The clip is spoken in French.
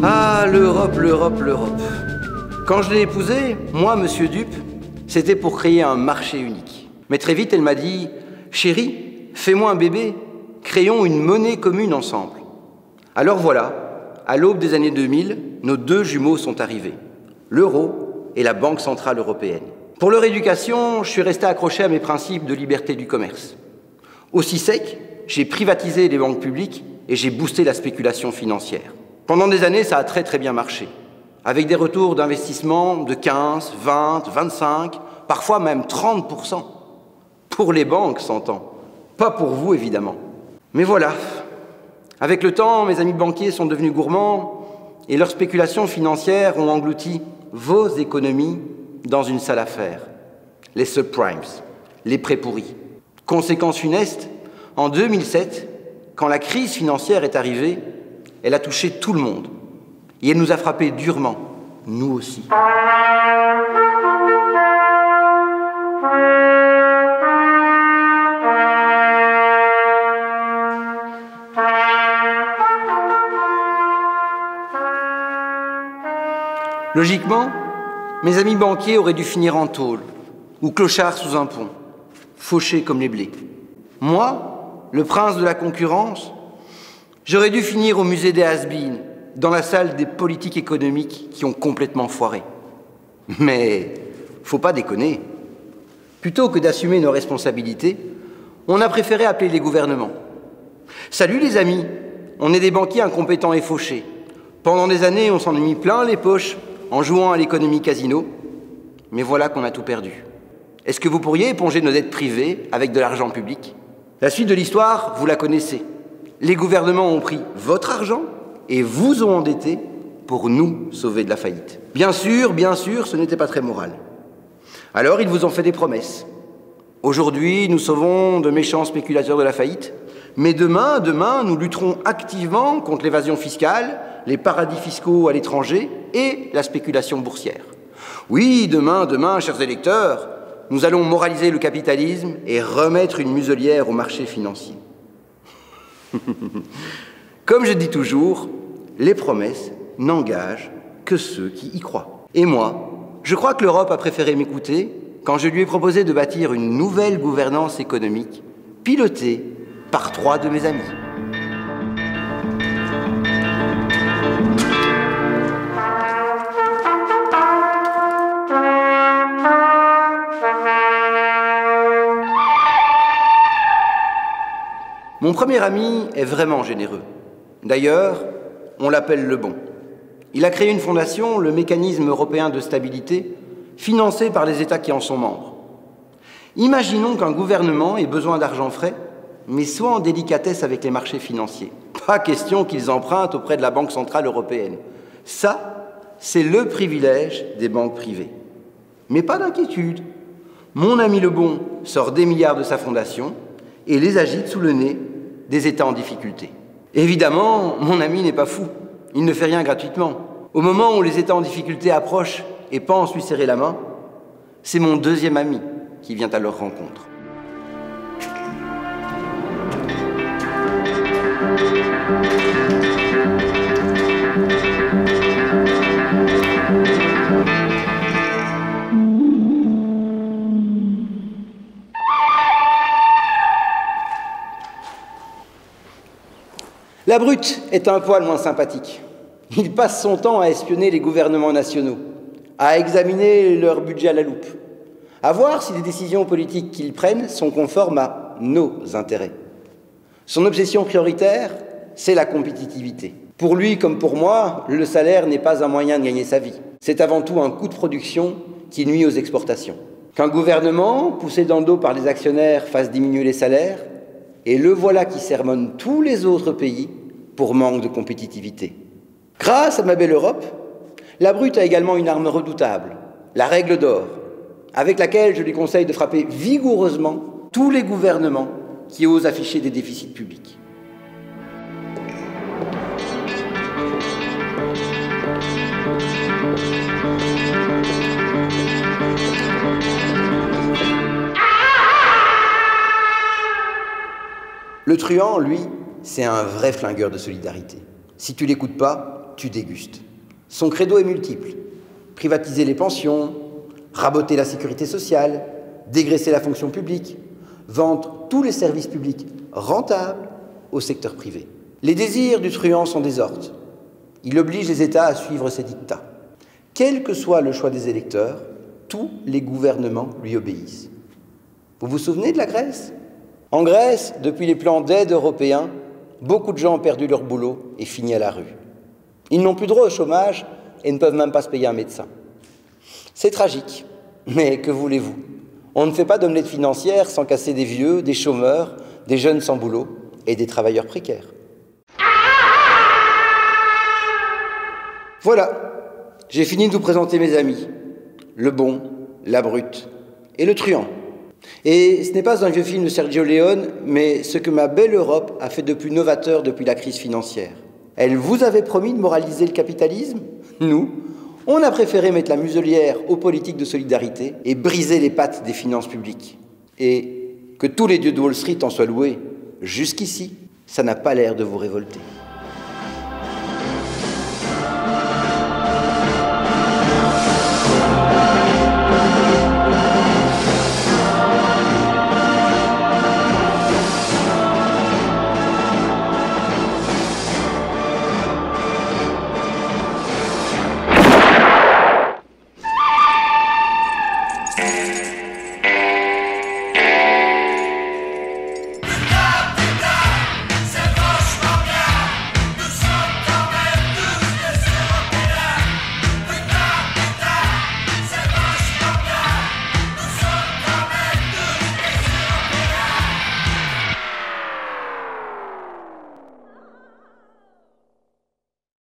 Ah, l'Europe, l'Europe, l'Europe. Quand je l'ai épousée, moi, Monsieur Dupe, c'était pour créer un marché unique. Mais très vite, elle m'a dit « Chérie, fais-moi un bébé, créons une monnaie commune ensemble. » Alors voilà, à l'aube des années 2000, nos deux jumeaux sont arrivés, l'euro et la Banque Centrale Européenne. Pour leur éducation, je suis resté accroché à mes principes de liberté du commerce. Aussi sec, j'ai privatisé les banques publiques et j'ai boosté la spéculation financière. Pendant des années, ça a très bien marché, avec des retours d'investissement de 15, 20, 25, parfois même 30%. Pour les banques, s'entend. Pas pour vous, évidemment. Mais voilà, avec le temps, mes amis banquiers sont devenus gourmands et leurs spéculations financières ont englouti vos économies dans une sale affaire. Les subprimes, les prêts pourris. Conséquence funeste, en 2007, quand la crise financière est arrivée, elle a touché tout le monde. Et elle nous a frappés durement, nous aussi. Logiquement, mes amis banquiers auraient dû finir en tôle, ou clochards sous un pont, fauchés comme les blés. Moi, le prince de la concurrence, j'aurais dû finir au musée des has-beens, dans la salle des politiques économiques qui ont complètement foiré. Mais faut pas déconner. Plutôt que d'assumer nos responsabilités, on a préféré appeler les gouvernements. Salut les amis, on est des banquiers incompétents et fauchés. Pendant des années, on s'en est mis plein les poches en jouant à l'économie casino. Mais voilà qu'on a tout perdu. Est-ce que vous pourriez éponger nos dettes privées avec de l'argent public? La suite de l'histoire, vous la connaissez. Les gouvernements ont pris votre argent et vous ont endetté pour nous sauver de la faillite. Bien sûr, ce n'était pas très moral. Alors, ils vous ont fait des promesses. Aujourd'hui, nous sauvons de méchants spéculateurs de la faillite, mais demain, nous lutterons activement contre l'évasion fiscale, les paradis fiscaux à l'étranger et la spéculation boursière. Oui, demain, chers électeurs, nous allons moraliser le capitalisme et remettre une muselière au marché financier. Comme je dis toujours, les promesses n'engagent que ceux qui y croient. Et moi, je crois que l'Europe a préféré m'écouter quand je lui ai proposé de bâtir une nouvelle gouvernance économique pilotée par 3 de mes amis. Mon premier ami est vraiment généreux. D'ailleurs, on l'appelle le bon. Il a créé une fondation, le Mécanisme européen de stabilité, financée par les États qui en sont membres. Imaginons qu'un gouvernement ait besoin d'argent frais, mais soit en délicatesse avec les marchés financiers. Pas question qu'ils empruntent auprès de la Banque Centrale Européenne. Ça, c'est le privilège des banques privées. Mais pas d'inquiétude. Mon ami le bon sort des milliards de sa fondation et les agite sous le nez des États en difficulté. Évidemment, mon ami n'est pas fou. Il ne fait rien gratuitement. Au moment où les États en difficulté approchent et pensent lui serrer la main, c'est mon deuxième ami qui vient à leur rencontre. La brute est un poil moins sympathique. Il passe son temps à espionner les gouvernements nationaux, à examiner leur budget à la loupe, à voir si les décisions politiques qu'ils prennent sont conformes à nos intérêts. Son obsession prioritaire, c'est la compétitivité. Pour lui comme pour moi, le salaire n'est pas un moyen de gagner sa vie. C'est avant tout un coût de production qui nuit aux exportations. Qu'un gouvernement, poussé dans le dos par les actionnaires, fasse diminuer les salaires, et le voilà qui sermonne tous les autres pays pour manque de compétitivité. Grâce à ma belle Europe, la brute a également une arme redoutable, la règle d'or, avec laquelle je lui conseille de frapper vigoureusement tous les gouvernements qui osent afficher des déficits publics. Le truand, lui, c'est un vrai flingueur de solidarité. Si tu l'écoutes pas, tu dégustes. Son credo est multiple. Privatiser les pensions, raboter la sécurité sociale, dégraisser la fonction publique, vendre tous les services publics rentables au secteur privé. Les désirs du truand sont des ordres. Il oblige les États à suivre ses dictats. Quel que soit le choix des électeurs, tous les gouvernements lui obéissent. Vous vous souvenez de la Grèce ? En Grèce, depuis les plans d'aide européens, beaucoup de gens ont perdu leur boulot et fini à la rue. Ils n'ont plus droit au chômage et ne peuvent même pas se payer un médecin. C'est tragique, mais que voulez-vous ? On ne fait pas d'omelette financière sans casser des vieux, des chômeurs, des jeunes sans boulot et des travailleurs précaires. Voilà, j'ai fini de vous présenter mes amis, le bon, la brute et le truand. Et ce n'est pas un vieux film de Sergio Leone, mais ce que ma belle Europe a fait de plus novateur depuis la crise financière. Elle vous avait promis de moraliser le capitalisme ? Nous, on a préféré mettre la muselière aux politiques de solidarité et briser les pattes des finances publiques. Et que tous les dieux de Wall Street en soient loués, jusqu'ici, ça n'a pas l'air de vous révolter.